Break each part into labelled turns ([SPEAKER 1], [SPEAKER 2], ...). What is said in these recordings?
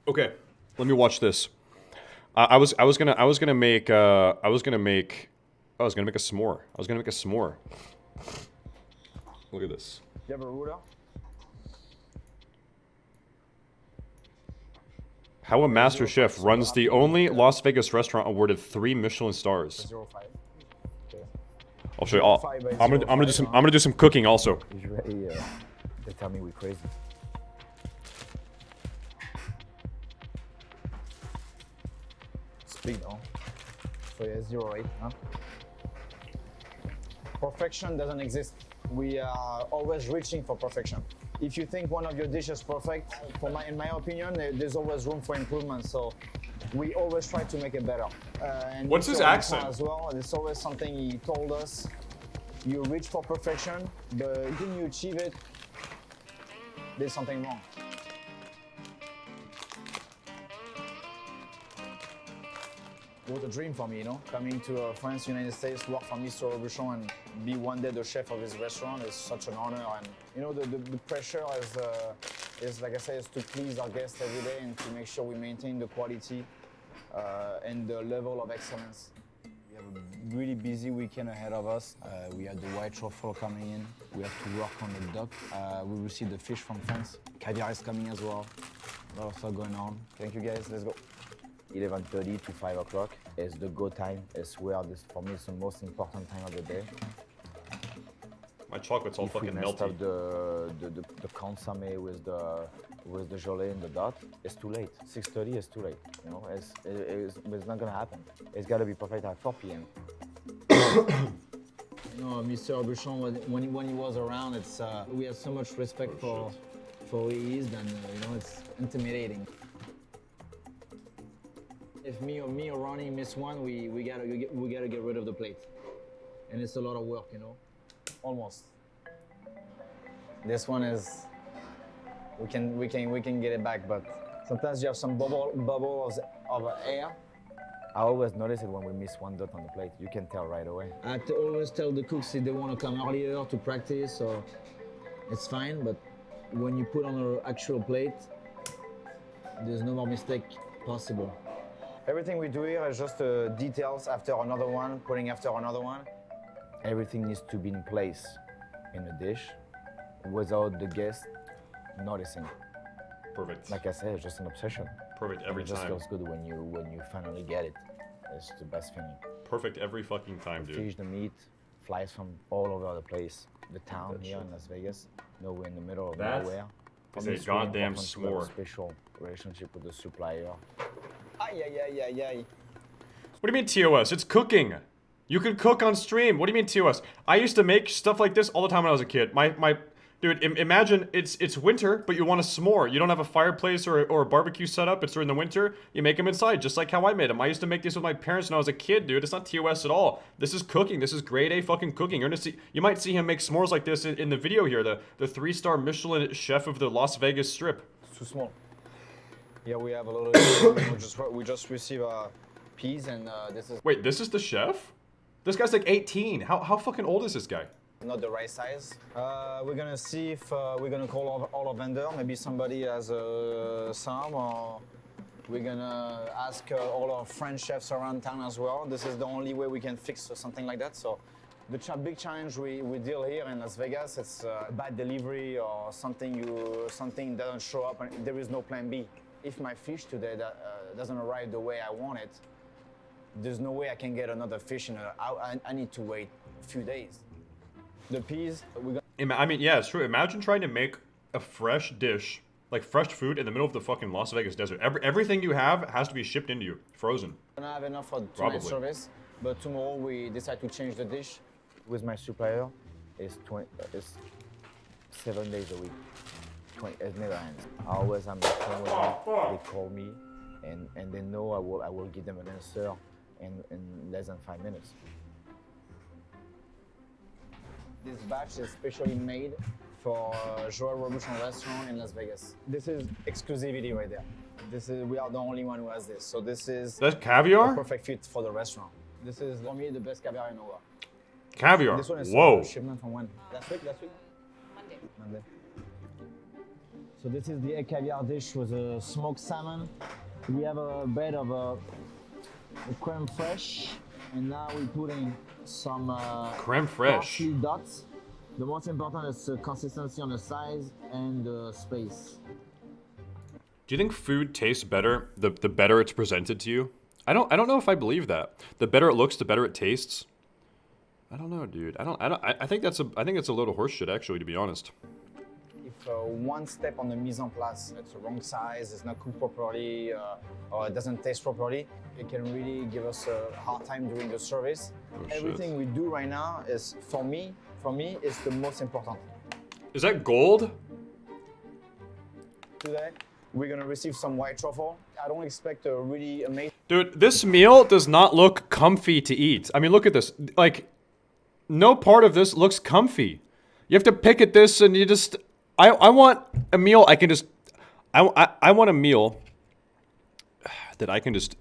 [SPEAKER 1] Okay, let me watch this. I was gonna make a s'more. Look at this.
[SPEAKER 2] You have a ruler?
[SPEAKER 1] How a master chef runs the only Las Vegas restaurant awarded 3 Michelin stars.
[SPEAKER 2] 05. Okay.
[SPEAKER 1] I'll show you. I'm gonna do some cooking also.
[SPEAKER 2] Usually, they tell me we're crazy. It's big, no? So yeah, 08, huh? Perfection doesn't exist. We are always reaching for perfection. If you think one of your dishes is perfect, in my opinion, there's always room for improvement. So we always try to make it better. And
[SPEAKER 1] what's his accent?
[SPEAKER 2] As well, it's always something he told us. You reach for perfection, but when you achieve it, there's something wrong. It was a dream for me, you know, coming to France, United States, work for Mr. Robuchon and be one day the chef of his restaurant is such an honor. And you know, the pressure is like I said, is to please our guests every day and to make sure we maintain the quality and the level of excellence. We have a really busy weekend ahead of us. We had the white truffle coming in. We have to work on the duck. We received the fish from France. Caviar is coming as well. A lot of stuff going on. Thank you guys, let's go. 11:30 to 5 o'clock is the go time. It's where this, for me, it's the most important time of the day.
[SPEAKER 1] My chocolate's all fucking melty.
[SPEAKER 2] If we messed up the consommé with the gelée and the dot, it's too late. 6:30 is too late. You know, it's not gonna happen. It's gotta be perfect at 4 p.m. You know, Mr. Robuchon, when he was around, it's we have so much respect for who he is, and you know, it's intimidating. If me or Ronnie miss one, we gotta get rid of the plate, and it's a lot of work, you know. Almost. This one is we can get it back, but sometimes you have some bubbles of air. I always notice it when we miss one dot on the plate. You can tell right away. I have to always tell the cooks if they want to come earlier to practice, or it's fine. But when you put on an actual plate, there's no more mistake possible. Everything we do here is just details after another one, putting after another one. Everything needs to be in place in a dish without the guest noticing.
[SPEAKER 1] Perfect.
[SPEAKER 2] Like I said, it's just an obsession.
[SPEAKER 1] Perfect every time.
[SPEAKER 2] It just feels good when you finally get it. It's the best feeling.
[SPEAKER 1] Perfect every fucking time, dude.
[SPEAKER 2] Fish, the meat flies from all over the place. The town here in Las Vegas. No, we're in the middle of nowhere.
[SPEAKER 1] It's a goddamn s'more.
[SPEAKER 2] To have a special relationship with the supplier. Ay.
[SPEAKER 1] What do you mean TOS? It's cooking. You can cook on stream. What do you mean TOS? I used to make stuff like this all the time when I was a kid. Dude, imagine it's winter, but you want a s'more. You don't have a fireplace or a barbecue set up. It's during the winter. You make them inside, just like how I made them. I used to make these with my parents when I was a kid, dude. It's not TOS at all. This is cooking. This is grade A fucking cooking. You're gonna see. You might see him make s'mores like this in the video here. The 3-star Michelin chef of the Las Vegas Strip.
[SPEAKER 2] It's too small. Yeah, we have a little. we just received peas, and this is.
[SPEAKER 1] Wait, this is the chef? This guy's like 18. How fucking old is this guy?
[SPEAKER 2] Not the right size. We're gonna see if we're gonna call all our vendor. Maybe somebody has some, or we're gonna ask all our French chefs around town as well. This is the only way we can fix something like that. So, the big challenge we deal here in Las Vegas, it's a bad delivery or something doesn't show up, and there is no plan B. If my fish today doesn't arrive the way I want it, there's no way I can get another fish I need to wait a few days. The peas,
[SPEAKER 1] I mean, yeah, it's true. Imagine trying to make a fresh dish, like fresh food, in the middle of the fucking Las Vegas desert. Everything you have has to be shipped into you, frozen.
[SPEAKER 2] I don't have enough for tonight's service, but tomorrow we decide to change the dish. With my supplier, it's 7 days a week. It never ends. I always am on the phone with them. They call me, and they know I will give them an answer in less than 5 minutes. This batch is specially made for Joel Robuchon restaurant in Las Vegas. This is exclusivity right there. We are the only one who has this. So this is
[SPEAKER 1] that's caviar?
[SPEAKER 2] A perfect fit for the restaurant. This is for me the best caviar in the world.
[SPEAKER 1] Caviar.
[SPEAKER 2] This one is
[SPEAKER 1] whoa.
[SPEAKER 2] Shipment from when? Last week?
[SPEAKER 3] Monday.
[SPEAKER 2] So this is the egg caviar dish with a smoked salmon. We have a bed of a creme fraiche, and now we're putting some
[SPEAKER 1] Creme fraiche.
[SPEAKER 2] parsley dots. The most important is the consistency on the size and the space.
[SPEAKER 1] Do you think food tastes better the better it's presented to you? I don't know if I believe that. The better it looks, the better it tastes. I don't know, dude. I think that's a load of horse shit, actually, to be honest.
[SPEAKER 2] If one step on the mise en place, it's the wrong size, it's not cooked properly, or it doesn't taste properly, it can really give us a hard time during the service.
[SPEAKER 1] Oh,
[SPEAKER 2] Everything we do right now is, for me, is the most important.
[SPEAKER 1] Is that gold?
[SPEAKER 2] Today, we're gonna receive some white truffle. I don't expect a really amazing.
[SPEAKER 1] Dude, this meal does not look comfy to eat. I mean, look at this. Like, no part of this looks comfy. You have to pick at this and you just... I want a meal I can just... I want a meal that I can just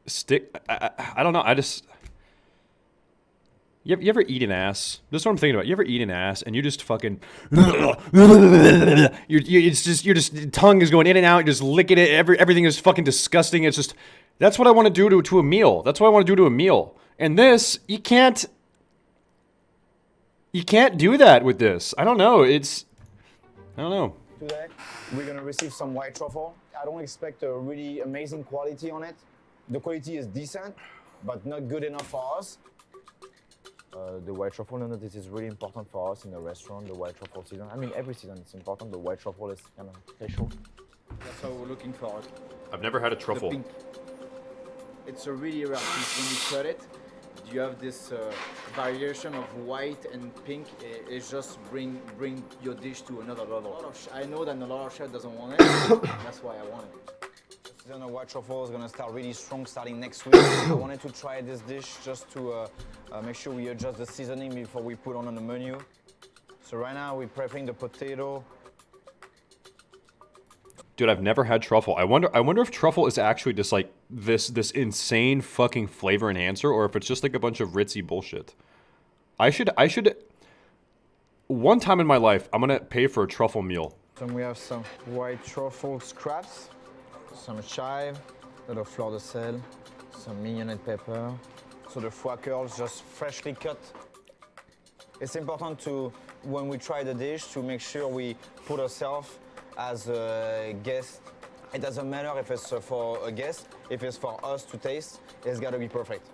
[SPEAKER 1] stick... I don't know, I just... You ever eat an ass? This is what I'm thinking about. You ever eat an ass and you just fucking... Your tongue is going in and out, you're just licking it, everything is fucking disgusting. It's just... That's what I want to do to a meal. That's what I want to do to a meal. And this, you can't... You can't do that with this. I don't know, it's... I don't know.
[SPEAKER 2] Today, we're gonna receive some white truffle. I don't expect a really amazing quality on it. The quality is decent, but not good enough for us. The white truffle, no, this is really important for us in the restaurant, the white truffle season. I mean, every season it's important, the white truffle is kind of special. That's how we're looking for it.
[SPEAKER 1] I've never had a truffle.
[SPEAKER 2] The pink. It's a really rare piece. When you cut it, you have this variation of white and pink. It just bring your dish to another level. I know that a lot of chefs doesn't want it. That's why I want it. Season of white truffle is gonna start really strong starting next week. I wanted to try this dish just to make sure we adjust the seasoning before we put on the menu. So right now we're prepping the potato.
[SPEAKER 1] Dude, I've never had truffle. I wonder if truffle is actually just like this insane fucking flavor enhancer, or if it's just like a bunch of ritzy bullshit. I should one time in my life, I'm gonna pay for a truffle meal.
[SPEAKER 2] So we have some white truffle scraps, some chive, a little fleur de sel, some mignonette pepper. So the foie curls just freshly cut. It's important to, when we try the dish, to make sure we put ourselves as a guest. It doesn't matter if it's for a guest, if it's for us to taste, it's gotta be perfect.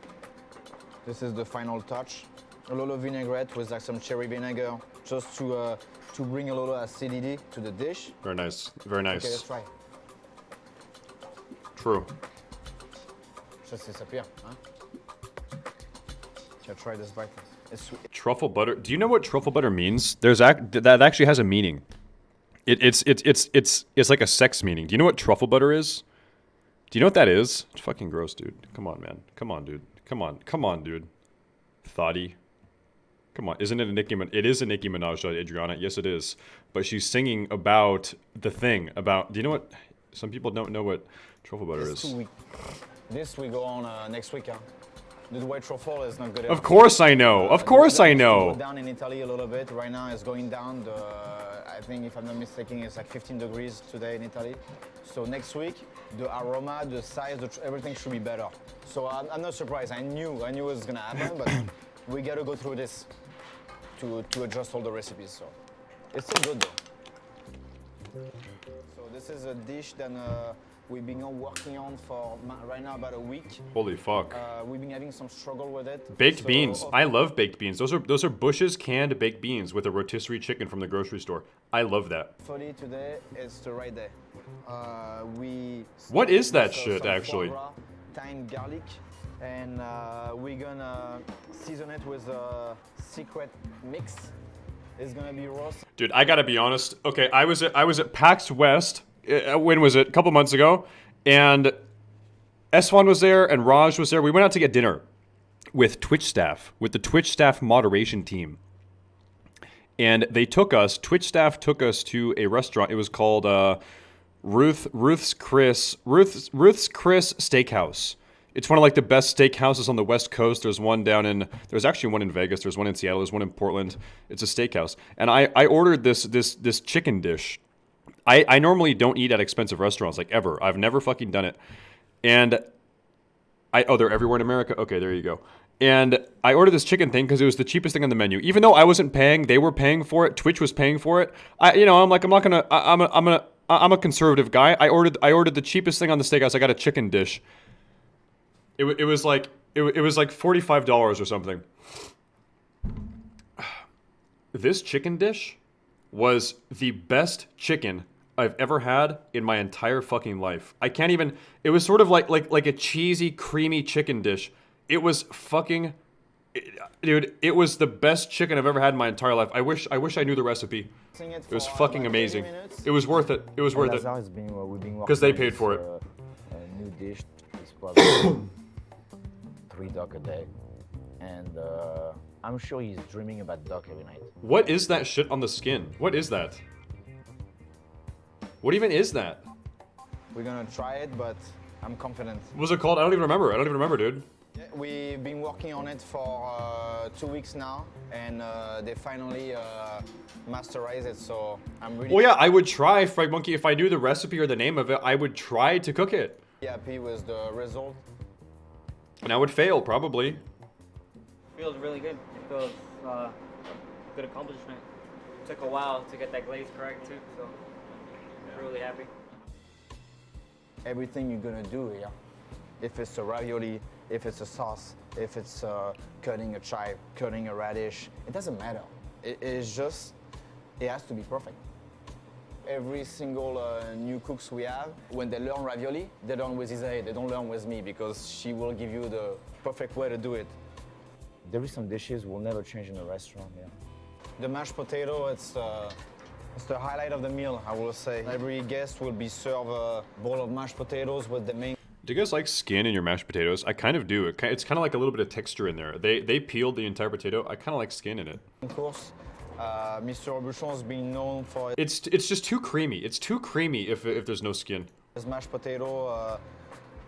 [SPEAKER 2] This is the final touch. A little vinaigrette with like some cherry vinegar, just to bring a little acidity to the dish.
[SPEAKER 1] Very nice, very nice.
[SPEAKER 2] Okay, let's try.
[SPEAKER 1] True.
[SPEAKER 2] Ça c'est ça pire, hein? Can I try this bite? It's sweet.
[SPEAKER 1] Truffle butter. Do you know what truffle butter means? That actually has a meaning. It's like a sex meaning. Do you know what truffle butter is? Do you know what that is? It's fucking gross, dude. Come on, man. Come on, dude. Come on, dude. Thoughty. Come on. Isn't it a Nicki Minaj? It is a Nicki Minaj, Adriana. Yes, it is. But she's singing about the thing. About. Do you know what? Some people don't know what truffle butter is.
[SPEAKER 2] 2 weeks. This we go on next week. Huh? The white truffle is not good.
[SPEAKER 1] Of course I know. Of course I know.
[SPEAKER 2] Down in Italy a little bit. Right now it's going down. I think if I'm not mistaken, it's like 15 degrees today in Italy. So next week, the aroma, the size, everything should be better. So I'm not surprised. I knew it was gonna happen, but we gotta go through this to adjust all the recipes. So it's still good though. So this is a dish that we've been working on for right now about a week.
[SPEAKER 1] Holy fuck.
[SPEAKER 2] We've been having some struggle with it.
[SPEAKER 1] Baked beans. I love baked beans. Those are Bush's canned baked beans with a rotisserie chicken from the grocery store. I love that.
[SPEAKER 2] Hopefully today it's the right day.
[SPEAKER 1] What is that shit actually?
[SPEAKER 2] Foie gras, thyme, garlic, and we're gonna season it with a secret mix. It's gonna be roast.
[SPEAKER 1] Dude, I gotta be honest. Okay, I was at PAX West. When was it? A couple months ago, and Eswan was there and Raj was there. We went out to get dinner with Twitch staff, with the Twitch staff moderation team, and Twitch staff took us to a restaurant. It was called Ruth's Chris Steakhouse. It's one of like the best steakhouses on the West Coast. There's actually one in Vegas. There's one in Seattle. There's one in Portland. It's a steakhouse, and I ordered this chicken dish. I normally don't eat at expensive restaurants, like, ever. I've never fucking done it. And oh, they're everywhere in America? Okay, there you go. And I ordered this chicken thing because it was the cheapest thing on the menu. Even though I wasn't paying, they were paying for it. Twitch was paying for it. I'm like, I'm not gonna, I'm a conservative guy. I ordered the cheapest thing on the steakhouse. I got a chicken dish. It was like $45 or something. This chicken dish was the best chicken I've ever had in my entire fucking life. I can't even. It was sort of like a cheesy, creamy chicken dish. It was fucking, dude. It was the best chicken I've ever had in my entire life. I wish I knew the recipe. It was fucking amazing. It was worth it. It was worth it. Because they paid for it.
[SPEAKER 2] A new dish is probably 3 duck a day, and I'm sure he's dreaming about duck every night.
[SPEAKER 1] What is that shit on the skin? What is that? What even is that?
[SPEAKER 2] We're gonna try it, but I'm confident.
[SPEAKER 1] What was it called? I don't even remember, dude.
[SPEAKER 2] Yeah, we've been working on it for 2 weeks now, and they finally masterized it, so I'm really...
[SPEAKER 1] Well, yeah, I would try, Fried Monkey, if I knew the recipe or the name of it, I would try to cook it.
[SPEAKER 2] happy with the result.
[SPEAKER 1] And I would fail, probably.
[SPEAKER 3] Feels really good. It feels good accomplishment. Took a while to get that glaze correct too, so really happy.
[SPEAKER 2] Everything you're gonna do here, if it's a ravioli, if it's a sauce, if it's cutting a chive, cutting a radish, it doesn't matter. It's just, it has to be perfect. Every single new cooks we have, when they learn ravioli, they learn with Isae, they don't learn with me, because she will give you the perfect way to do it. There is some dishes we'll never change in a restaurant, yeah. The mashed potato, it's the highlight of the meal, I will say. Every guest will be served a bowl of mashed potatoes with the main...
[SPEAKER 1] Do you guys like skin in your mashed potatoes? I kind of do. It's kind of like a little bit of texture in there. They peeled the entire potato. I kind of like skin in it.
[SPEAKER 2] Of course, Mr. Robuchon's been known for...
[SPEAKER 1] It's just too creamy. It's too creamy if there's no skin.
[SPEAKER 2] His mashed potato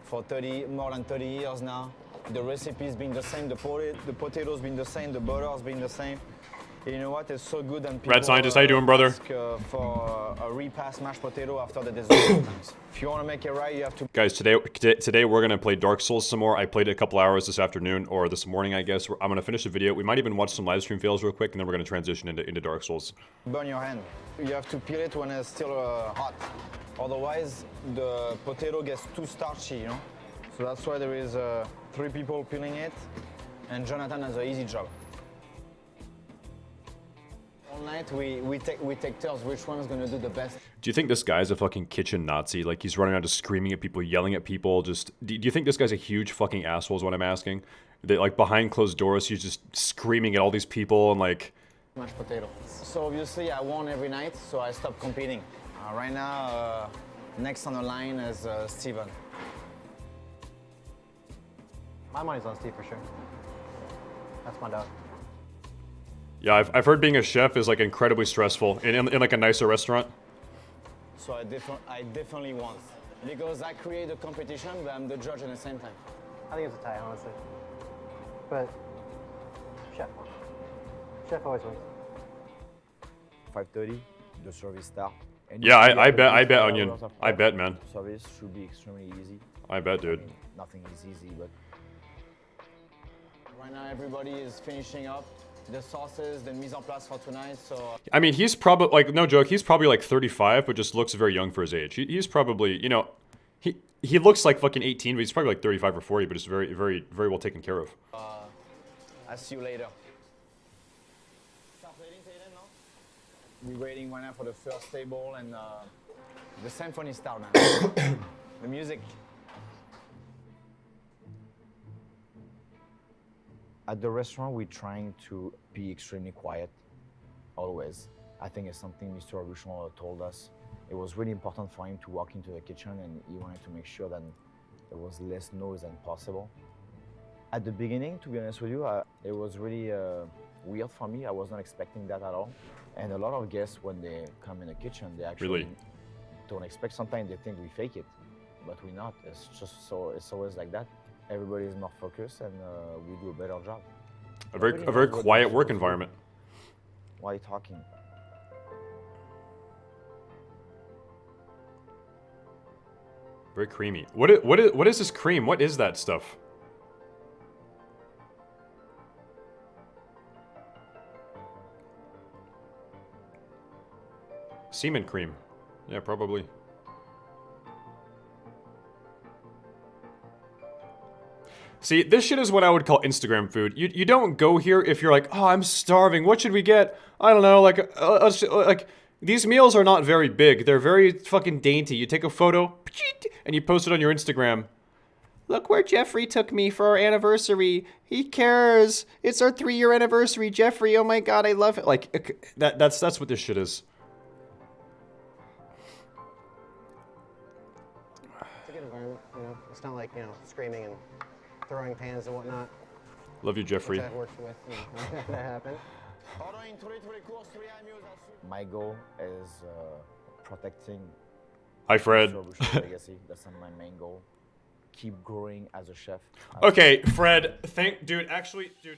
[SPEAKER 2] for more than 30 years now. The recipe's been the same, the potatoes been the same, the butter's been the same. You know what? It's so good, and people
[SPEAKER 1] Rad Scientist, how you doing, brother?
[SPEAKER 2] ask, for a repass mashed potato after the dessert. If you want to make it right, you have to...
[SPEAKER 1] Guys, today we're gonna play Dark Souls some more. I played it a couple hours this afternoon, or this morning, I guess. I'm gonna finish the video. We might even watch some live stream fails real quick, and then we're gonna transition into Dark Souls.
[SPEAKER 2] Burn your hand. You have to peel it when it's still hot. Otherwise, the potato gets too starchy, you know? So that's why there is 3 people peeling it, and Jonathan has an easy job. All night we take turns which one is gonna do the best.
[SPEAKER 1] Do you think this guy's a fucking kitchen Nazi? Like, he's running around just screaming at people, yelling at people, just... Do you think this guy's a huge fucking asshole is what I'm asking? That, like, behind closed doors, he's just screaming at all these people and, like...
[SPEAKER 2] Mashed potato. So obviously I won every night, so I stopped competing. Right now, next on the line is Steven.
[SPEAKER 4] My money's on Steve for sure. That's my dog.
[SPEAKER 1] Yeah, I've heard being a chef is, like, incredibly stressful in like, a nicer restaurant.
[SPEAKER 2] So I definitely won. Because I create the competition, but I'm the judge at the same time.
[SPEAKER 4] I think it's a tie, honestly. But, chef. Chef always wins.
[SPEAKER 2] 5:30, the service start.
[SPEAKER 1] Yeah, I bet, Onion. I bet, man.
[SPEAKER 2] Service should be extremely easy.
[SPEAKER 1] I bet, dude.
[SPEAKER 2] Nothing is easy, but... Right now everybody is finishing up the sauces, the mise en place for tonight, so...
[SPEAKER 1] I mean, he's probably, like, no joke, he's probably like 35, but just looks very young for his age. He's probably, you know, he looks like fucking 18, but he's probably like 35 or 40, but just very, very, very well taken care of.
[SPEAKER 2] I'll see you later. Start waiting, Taylor, no? We're waiting right now for the first table, and the symphony start now. The music. At the restaurant, we're trying to be extremely quiet, always. I think it's something Mr. Robuchon told us. It was really important for him to walk into the kitchen, and he wanted to make sure that there was less noise than possible. At the beginning, to be honest with you, it was really weird for me. I was not expecting that at all. And a lot of guests, when they come in the kitchen, they actually don't expect. Sometimes they think we fake it, but we're not. It's just so, it's always like that. Everybody is more focused, and we do a better job.
[SPEAKER 1] A very quiet work environment.
[SPEAKER 2] Why are you talking?
[SPEAKER 1] Very creamy. What is this cream? What is that stuff? Semen cream. Yeah, probably. See, this shit is what I would call Instagram food. You don't go here if you're like, oh, I'm starving. What should we get? I don't know. Like these meals are not very big. They're very fucking dainty. You take a photo and you post it on your Instagram. Look where Jeffrey took me for our anniversary. He cares. It's our 3-year anniversary, Jeffrey. Oh my god, I love it. Like that's what this shit is.
[SPEAKER 4] It's a good environment, you know. It's not like, you know, screaming and throwing pans and whatnot.
[SPEAKER 1] Love you, Jeffrey.
[SPEAKER 4] Which I've worked with, you know, that happened.
[SPEAKER 2] My goal is protecting
[SPEAKER 1] Hi, Fred.
[SPEAKER 2] Sorbush's legacy. That's my main goal. Keep growing as a chef.
[SPEAKER 1] Okay, Fred. Dude, actually, dude.